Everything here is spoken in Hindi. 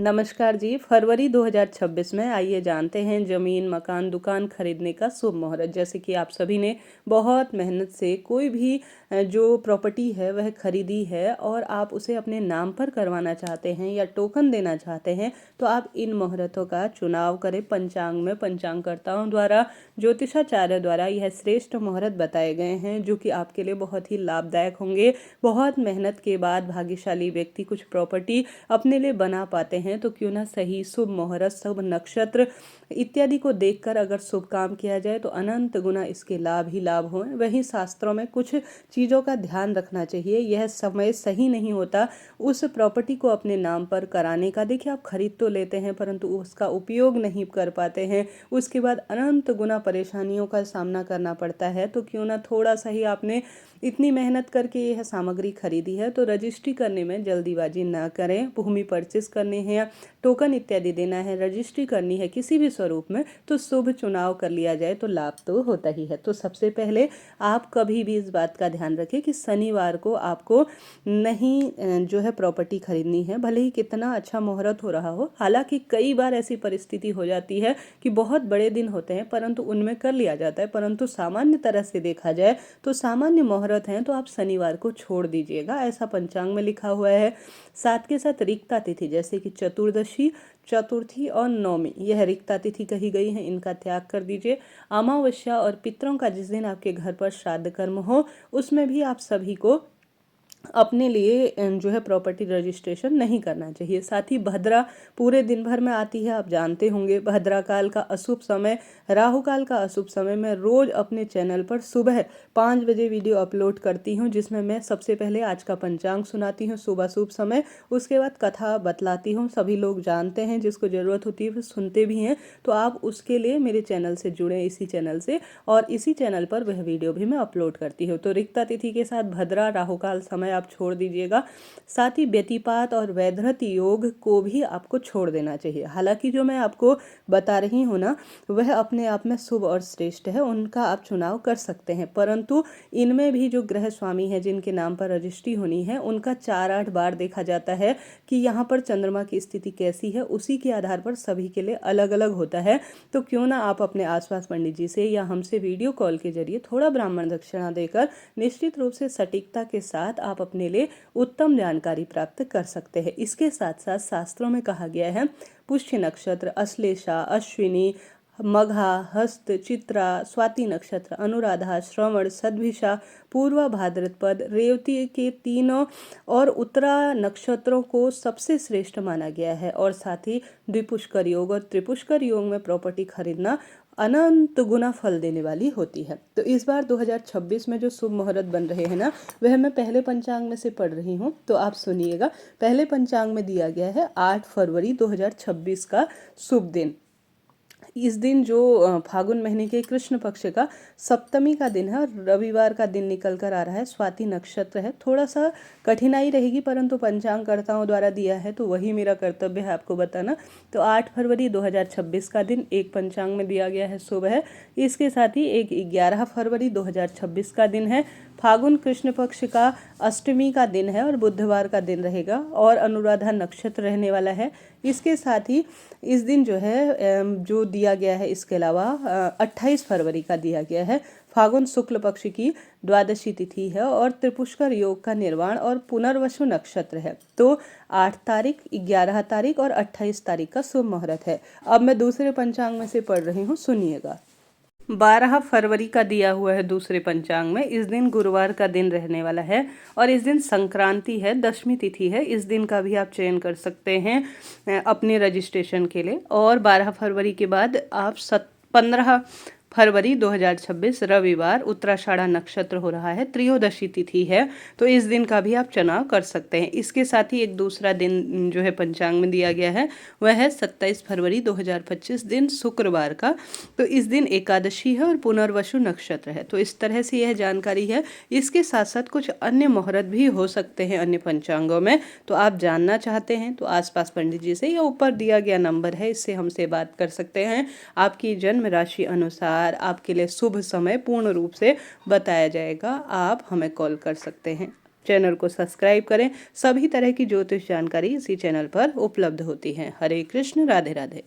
नमस्कार जी। फरवरी 2026 में आइए जानते हैं ज़मीन, मकान, दुकान खरीदने का शुभ मुहूर्त। जैसे कि आप सभी ने बहुत मेहनत से कोई भी जो प्रॉपर्टी है वह खरीदी है और आप उसे अपने नाम पर करवाना चाहते हैं या टोकन देना चाहते हैं, तो आप इन मुहूर्तों का चुनाव करें। पंचांग में पंचांगकर्ताओं द्वारा, ज्योतिषाचार्य द्वारा यह श्रेष्ठ मुहूर्त बताए गए हैं जो कि आपके लिए बहुत ही लाभदायक होंगे। बहुत मेहनत के बाद भाग्यशाली व्यक्ति कुछ प्रॉपर्टी अपने लिए बना पाते हैं, तो क्यों ना सही शुभ मुहूर्त, शुभ नक्षत्र इत्यादि को देखकर अगर शुभ काम किया जाए तो अनंत गुना इसके लाभ ही लाभ हों। वहीं शास्त्रों में कुछ चीज़ों का ध्यान रखना चाहिए। यह समय सही नहीं होता उस प्रॉपर्टी को अपने नाम पर कराने का। देखिए, आप खरीद तो लेते हैं परंतु उसका उपयोग नहीं कर पाते हैं, उसके बाद अनंत गुना परेशानियों का सामना करना पड़ता है। तो क्यों ना थोड़ा सा ही आपने इतनी मेहनत करके यह सामग्री खरीदी है तो रजिस्ट्री करने में जल्दीबाजी ना करें। भूमि परचेस करने हैं या टोकन इत्यादि देना है, रजिस्ट्री करनी है किसी भी स्वरूप में, तो शुभ चुनाव कर लिया जाए तो लाभ तो होता ही है। तो सबसे पहले आप कभी भी इस बात का ध्यान रखें कि शनिवार को आपको नहीं जो है प्रॉपर्टी खरीदनी है, भले ही कितना अच्छा मुहूर्त हो रहा हो। हालांकि कई बार ऐसी परिस्थिति हो जाती है कि बहुत बड़े दिन होते हैं परंतु उनमें कर लिया जाता है, परंतु सामान्य तरह से देखा जाए तो सामान्य मुहूर्त हैं तो आप शनिवार को छोड़ दीजिएगा, ऐसा पंचांग में लिखा हुआ है। साथ के साथ रिक्ता तिथि जैसे कि चतुर्दशी, चतुर्थी और नवमी, यह रिक्ता तिथि कही गई है, इनका त्याग कर दीजिए। अमावस्या और पितरों का जिस दिन आपके घर पर श्राद्ध कर्म हो उसमें भी आप सभी को अपने लिए जो है प्रॉपर्टी रजिस्ट्रेशन नहीं करना चाहिए। साथ ही भद्रा पूरे दिन भर में आती है, आप जानते होंगे। भद्रा काल का अशुभ समय, राहु काल का अशुभ समय मैं रोज अपने चैनल पर सुबह 5 बजे वीडियो अपलोड करती हूं, जिसमें मैं सबसे पहले आज का पंचांग सुनाती हूं सुबह शुभ समय, उसके बाद कथा बतलाती हूं। सभी लोग जानते हैं, जिसको ज़रूरत होती है वो सुनते भी हैं। तो आप उसके लिए मेरे चैनल से जुड़ें, इसी चैनल से, और इसी चैनल पर वह वीडियो भी मैं अपलोड करती हूँ। तो रिक्ता तिथि के साथ भद्रा राहु काल समय आप छोड़ दीजिएगा। साथ ही व्यतिपात और वैधृत योग को भी आपको छोड़ देना चाहिए। हालांकि जो मैं आपको बता रही हूँ ना, वह अपने आप में शुभ और श्रेष्ठ है, उनका आप चुनाव कर सकते हैं, परंतु इनमें भी जो ग्रह स्वामी है जिनके नाम पर रजिस्ट्री होनी है, उनका 4-8 बार देखा जाता है कि यहाँ पर चंद्रमा की स्थिति कैसी है, उसी के आधार पर सभी के लिए अलग अलग होता है। तो क्यों ना आप अपने आसपास पंडित जी से या हमसे वीडियो कॉल के जरिए थोड़ा ब्राह्मण दक्षिणा देकर निश्चित रूप से सटीकता के साथ आप अपने लिए उत्तम जानकारी प्राप्त कर सकते हैं। इसके साथ साथ शास्त्रों में कहा गया है पुष्य नक्षत्र, अश्लेषा, अश्विनी, मघा, हस्त, चित्रा, स्वाति नक्षत्र, अनुराधा, श्रवण, सद्भिषा, पूर्वा भाद्रपद, रेवती के तीनों और उत्तरा नक्षत्रों को सबसे श्रेष्ठ माना गया है। और साथ ही द्विपुष्कर योग और त्रिपुष्कर योग में प्रॉपर्टी खरीदना अनंत गुना फल देने वाली होती है। तो इस बार 2026 में जो शुभ मुहूर्त बन रहे हैं ना, वह मैं पहले पंचांग में से पढ़ रही हूँ, तो आप सुनिएगा। पहले पंचांग में दिया गया है 8 फरवरी 2026 का शुभ दिन। इस दिन जो फागुन महीने के कृष्ण पक्ष का सप्तमी का दिन है और रविवार का दिन निकल कर आ रहा है। स्वाति नक्षत्र है, थोड़ा सा कठिनाई रहेगी परंतु पंचांगकर्ताओं द्वारा दिया है तो वही मेरा कर्तव्य है आपको बताना। तो 8 फरवरी 2026 का दिन एक पंचांग में दिया गया है, शुभ है। इसके साथ ही एक 11 फरवरी 2026 का दिन है, फागुन कृष्ण पक्ष का अष्टमी का दिन है और बुधवार का दिन रहेगा और अनुराधा नक्षत्र रहने वाला है। इसके साथ ही इस दिन जो है जो दिया गया है, इसके अलावा 28 फरवरी का दिया गया है, फागुन शुक्ल पक्ष की द्वादशी तिथि है और त्रिपुष्कर योग का निर्वाण और पुनर्वसु नक्षत्र है। तो 8 तारीख, 11 तारीख और 28 तारीख का शुभ मुहूर्त है। अब मैं दूसरे पंचांग में से पढ़ रही हूँ, सुनिएगा। 12 फरवरी का दिया हुआ है दूसरे पंचांग में। इस दिन गुरुवार का दिन रहने वाला है और इस दिन संक्रांति है, दशमी तिथि है। इस दिन का भी आप चयन कर सकते हैं अपने रजिस्ट्रेशन के लिए। और 12 फरवरी के बाद आप 15 फरवरी 2026 रविवार उत्तराषाढ़ा नक्षत्र हो रहा है, त्रयोदशी तिथि है, तो इस दिन का भी आप चुनाव कर सकते हैं। इसके साथ ही एक दूसरा दिन जो है पंचांग में दिया गया है, वह है 27 फरवरी 2025 दिन शुक्रवार का। तो इस दिन एकादशी है और पुनर्वसु नक्षत्र है। तो इस तरह से यह जानकारी है। इसके साथ साथ कुछ अन्य मुहूर्त भी हो सकते हैं अन्य पंचांगों में, तो आप जानना चाहते हैं तो आसपास पंडित जी से या ऊपर दिया गया नंबर है, इससे हमसे बात कर सकते हैं। आपकी जन्म राशि अनुसार आपके लिए शुभ समय पूर्ण रूप से बताया जाएगा, आप हमें कॉल कर सकते हैं। चैनल को सब्सक्राइब करें। सभी तरह की ज्योतिष जानकारी इसी चैनल पर उपलब्ध होती है। हरे कृष्ण, राधे राधे।